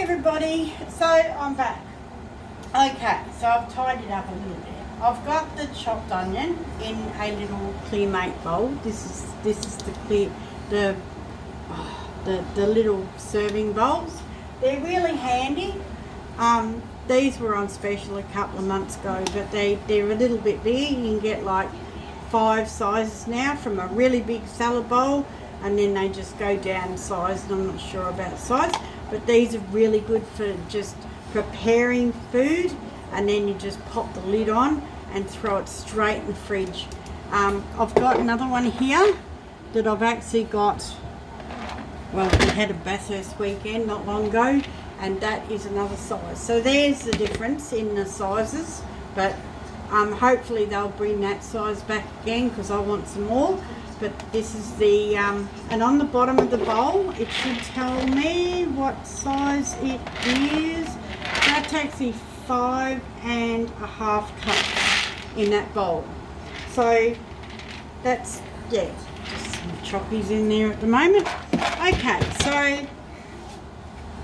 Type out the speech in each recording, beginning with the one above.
everybody, so I'm back. Okay, so I've tidied up a little bit. I've got the chopped onion in a little ClearMates bowl. This is the little serving bowls. They're really handy. These were on special a couple of months ago, but they're a little bit big. You can get like 5 sizes now from a really big salad bowl, and then they just go down in size, and I'm not sure about size, but these are really good for just preparing food, and then you just pop the lid on and throw it straight in the fridge. I've got another one here that I've actually got, well, we had a Bathurst weekend not long ago, and that is another size. So there's the difference in the sizes, but hopefully they'll bring that size back again because I want some more. But this is the, and on the bottom of the bowl, it should tell me what size it is. That's actually 5.5 cups in that bowl. So that's, yeah, just some chockies in there at the moment. Okay, so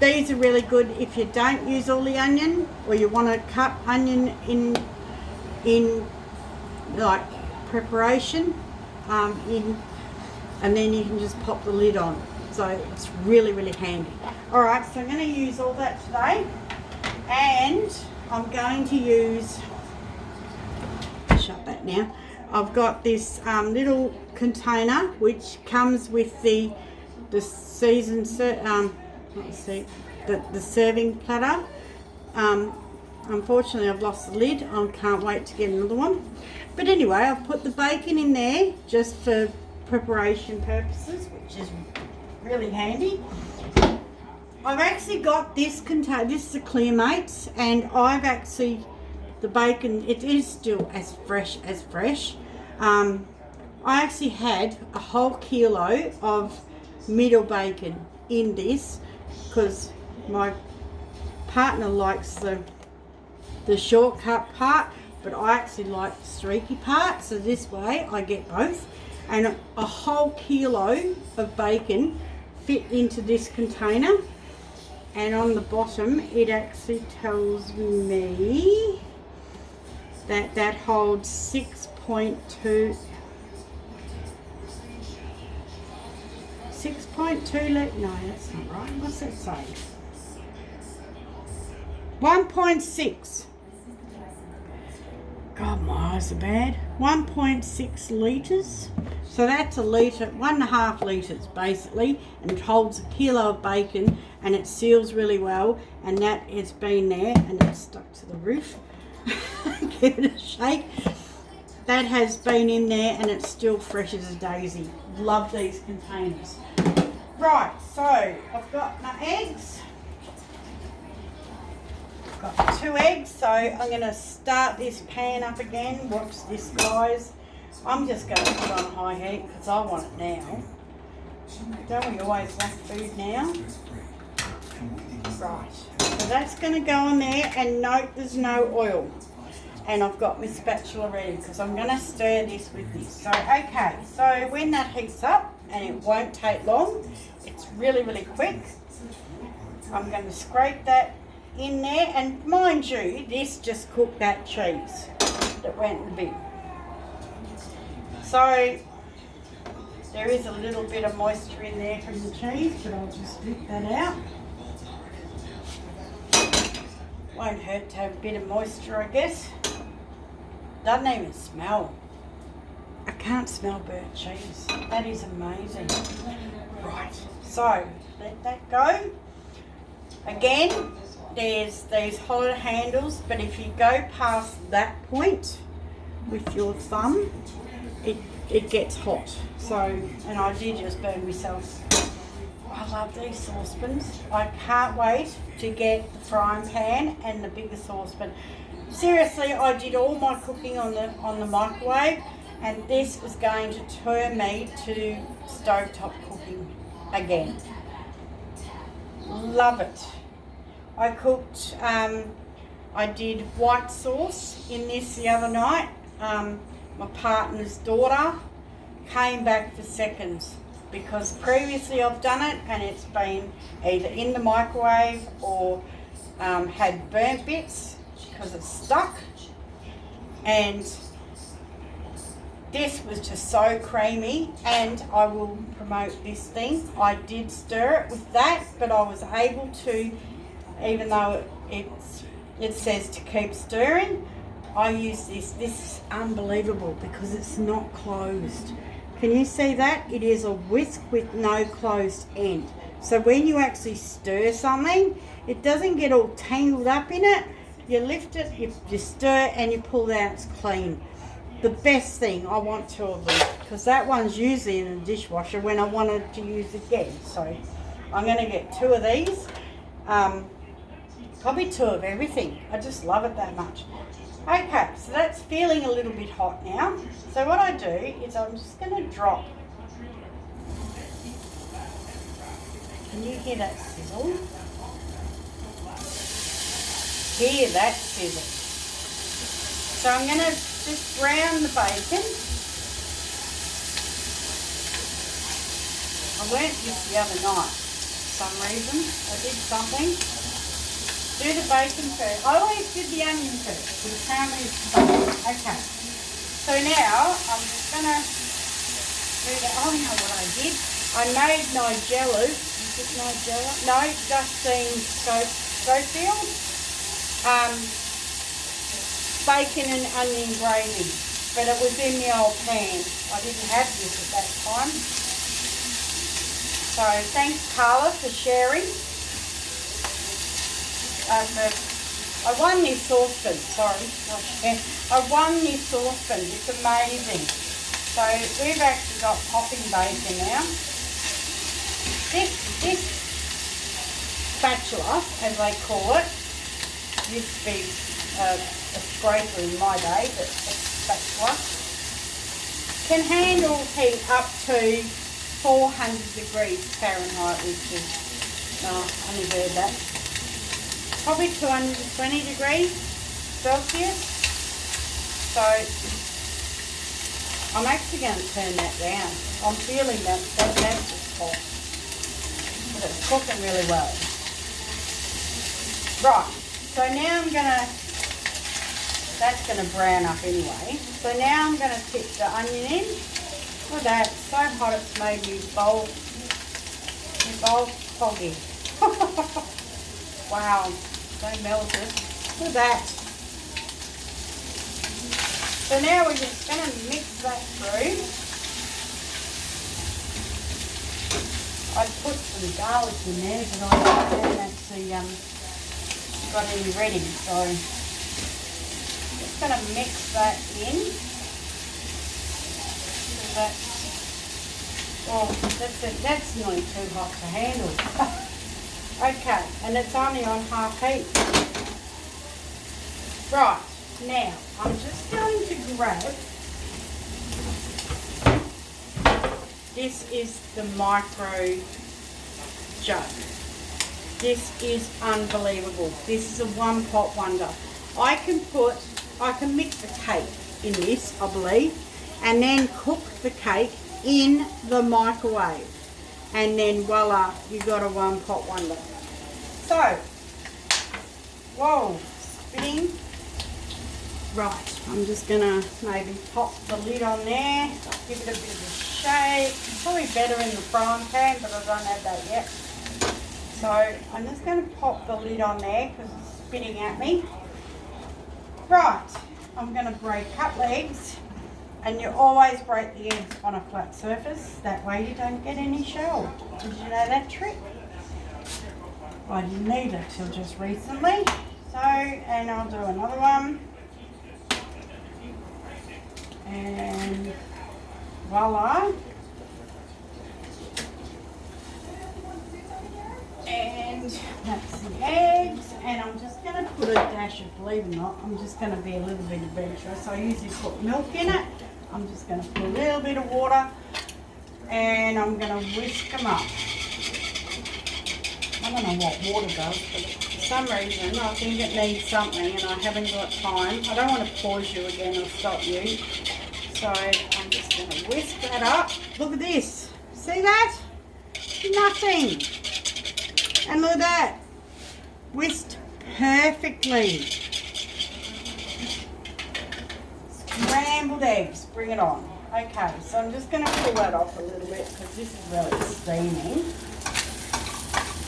these are really good if you don't use all the onion, or you want to cut onion in like preparation, and then you can just pop the lid on. So it's really, really handy. All right, so I'm going to use all that today, and I'm going to use, shut that now. I've got this little container which comes with the seasoned, let's see, the serving platter. Unfortunately, I've lost the lid. I can't wait to get another one. But anyway, I've put the bacon in there just for preparation purposes, which is really handy. I've actually got this container. This is a ClearMates, and I've actually, the bacon, it is still as fresh as fresh. I actually had a whole kilo of middle bacon in this because my partner likes the shortcut part, but I actually like the streaky part, so this way I get both. And a whole kilo of bacon fit into this container, and on the bottom it actually tells me that that holds 6.2 no, that's not right. What's that say? 1.6. God, my eyes are bad. 1.6 litres. So that's a litre, 1.5 litres basically, and it holds a kilo of bacon, and it seals really well, and that has been there, and it's stuck to the roof. Give it a shake. That has been in there, and it's still fresh as a daisy. Love these containers. Right, so I've got my eggs. I've got 2 eggs, so I'm going to start this pan up again. Watch this, guys. I'm just going to put on high heat because I want it now. Don't we always want food now? Right, so that's going to go on there, and note there's no oil. And I've got my spatula ready because I'm going to stir this with this. So, okay, so when that heats up, and it won't take long, it's really, really quick, I'm going to scrape that in there, and mind you, this just cooked that cheese that went in the bin. So there is a little bit of moisture in there from the cheese, but I'll just dip that out. Won't hurt to have a bit of moisture, I guess. Doesn't even smell. I can't smell burnt cheese. That is amazing. Right, so let that go. Again, there's these hollow handles, but if you go past that point with your thumb, it gets hot. So, and I did just burn myself. I love these saucepans. I can't wait to get the frying pan and the bigger saucepan. Seriously, I did all my cooking on the microwave, and this is going to turn me to stovetop cooking again. Love it. I cooked, I did white sauce in this the other night. My partner's daughter came back for seconds. because previously I've done it and it's been either in the microwave or had burnt bits because it's stuck. And this was just so creamy, and I will promote this thing. I did stir it with that, but I was able to, even though it says to keep stirring, I use this. This is unbelievable because it's not closed. Can you see that? It is a whisk with no closed end. So when you actually stir something, it doesn't get all tangled up in it. You lift it, you stir, and you pull it out, it's clean. The best thing, I want 2 of them, because that one's usually in the dishwasher when I wanted to use it again. So I'm going to get 2 of these. Probably 2 of everything. I just love it that much. Okay, so that's feeling a little bit hot now. So what I do is I'm just going to drop. Can you hear that sizzle? Hear that sizzle. So I'm going to just brown the bacon. I learnt this the other night for some reason. I did something. Do the bacon first. I always did the onion first, but apparently it's the bacon. Okay. So now I'm just going to do that. Oh, you know what I did? I made Nigella. Is it Nigella? No, Justine Schofield. Bacon and onion gravy, but it was in the old pan. I didn't have this at that time. So thanks, Carla, for sharing. I won this saucepan, I won this saucepan, it's amazing. So we've actually got popping bacon now. This spatula, as they call it, used to be a scraper in my day, but a spatula, can handle heat up to 400 degrees Fahrenheit, which is, I only heard that, probably 220 degrees Celsius. So I'm actually going to turn that down. I'm feeling that's just hot, but it's cooking really well. Right, so now I'm going to, that's going to brown up anyway. So now I'm going to tip the onion in. Look at that, it's so hot it's made me bowl foggy. Wow, so melted. Look at that. So now we're just going to mix that through. I put some garlic in there, but I haven't actually got any ready, so just going to mix that in. That's nearly too hot to handle. Okay, and it's only on half heat. Right, now I'm just going to grab, this is the micro jug. This is unbelievable. This is a one pot wonder. I can mix the cake in this, I believe, and then cook the cake in the microwave, and then voila, you got a one pot wonder. So, whoa, spinning. Right, I'm just gonna maybe pop the lid on there, give it a bit of a shake. It's probably better in the frying pan, but I don't have that yet. So I'm just going to pop the lid on there because it's spitting at me. Right, I'm going to break up the eggs, and you always break the eggs on a flat surface. That way you don't get any shell. Did you know that trick? I didn't need it till just recently. So, and I'll do another one. And voila. And that's the eggs, and I'm just going to put a dash of, believe it or not, I'm just going to be a little bit adventurous. I usually put milk in it. I'm just going to put a little bit of water, and I'm going to whisk them up. I don't know what water does, but for some reason I think it needs something and I haven't got time. I don't want to pause you again or stop you. So I'm just going to whisk that up. Look at this. See See that? Nothing. And look at that. Whisked perfectly. Scrambled eggs. Bring it on. Okay, so I'm just going to pull that off a little bit because this is really steaming.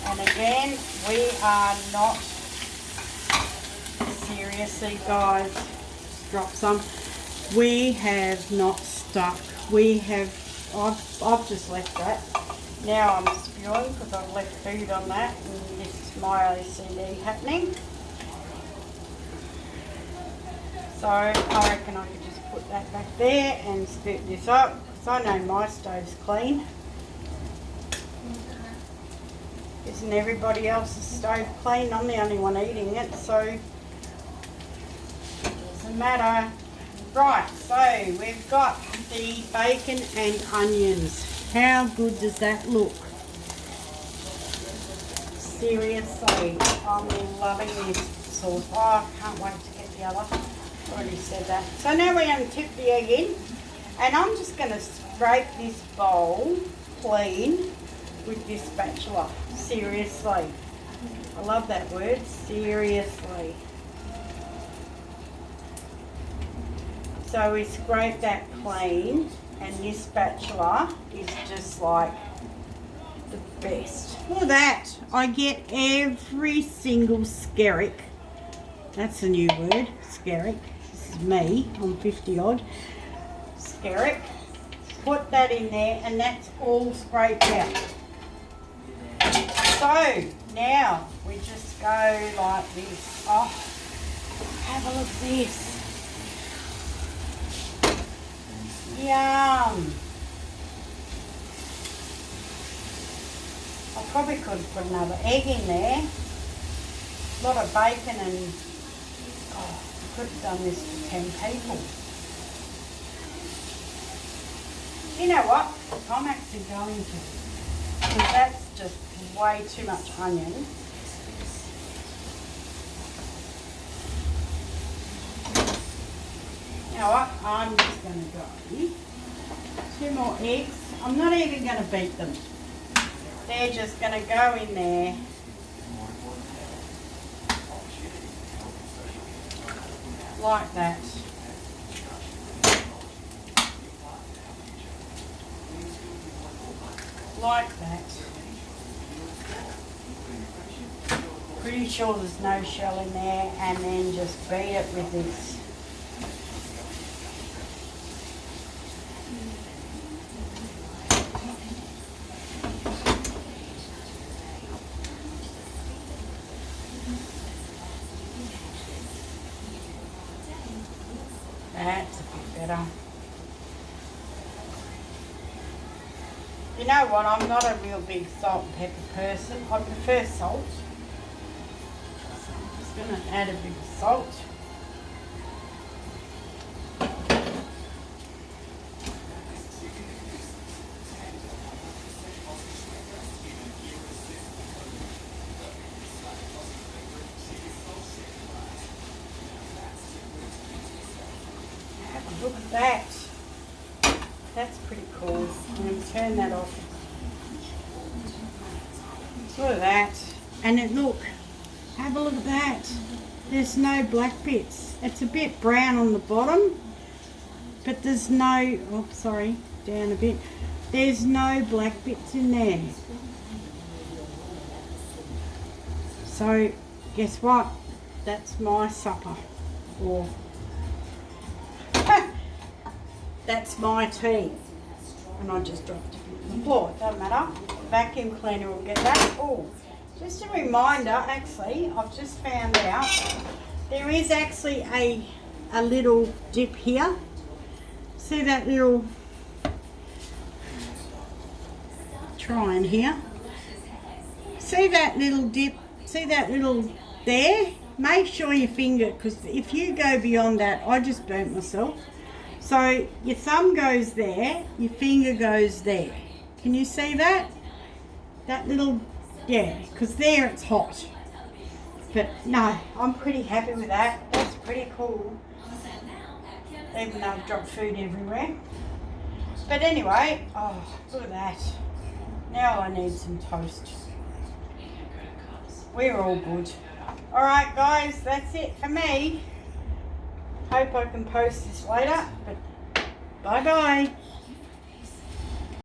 And again, we are not, seriously guys, just drop some. We have not stuck. We have, I've just left that. Now I'm spewing because I've left food on that and this is my OCD happening. So I reckon I could just put that back there and spit this up because I know my stove's clean. Isn't everybody else's stove clean? I'm the only one eating it, so it doesn't matter. Right, so we've got the bacon and onions. How good does that look? Seriously, I'm loving this sauce. Oh, I can't wait to get the other. Already said that. So now we're going to tip the egg in, and I'm just going to scrape this bowl clean with this spatula. Seriously. I love that word, seriously. So we scrape that clean, and this spatula is just like the best. Look at that. I get every single skerrick. That's a new word, skerrick. This is me, I'm 50 odd. Skerrick. Put that in there, and that's all scraped out. So now we just go like this. Oh, have a look at this. Yum. I probably could have put another egg in there. A lot of bacon and oh, I could have done this for 10 people. You know what? I'm actually going to, because that's just way too much onion. You know what? I'm just going to go 2 more eggs. I'm not even going to beat them. They're just going to go in there. Like that. Like that. Pretty sure there's no shell in there, and then just beat it with this. That's a bit better. You know what, I'm not a real big salt and pepper person. I prefer salt. So I'm just going to add a bit of salt. Look at that. That's pretty cool. I'm going to turn that off. Look at that. And it, look, have a look at that. There's no black bits. It's a bit brown on the bottom, but there's no, oh sorry, down a bit. There's no black bits in there. So guess what? That's my supper. Or that's my tea. And I just dropped it on the floor. It doesn't matter. Vacuum cleaner will get that. Oh, just a reminder, actually, I've just found out there is actually a little dip here. See that little try here? See that little dip? See that little there? Make sure your finger, because if you go beyond that, I just burnt myself. So your thumb goes there, your finger goes there. Can you see that? That little, yeah, because there it's hot. But no, I'm pretty happy with that. That's pretty cool. Even though I've dropped food everywhere. But anyway, oh, look at that. Now I need some toast. We're all good. Alright guys, that's it for me. Hope I can post this later, but bye bye.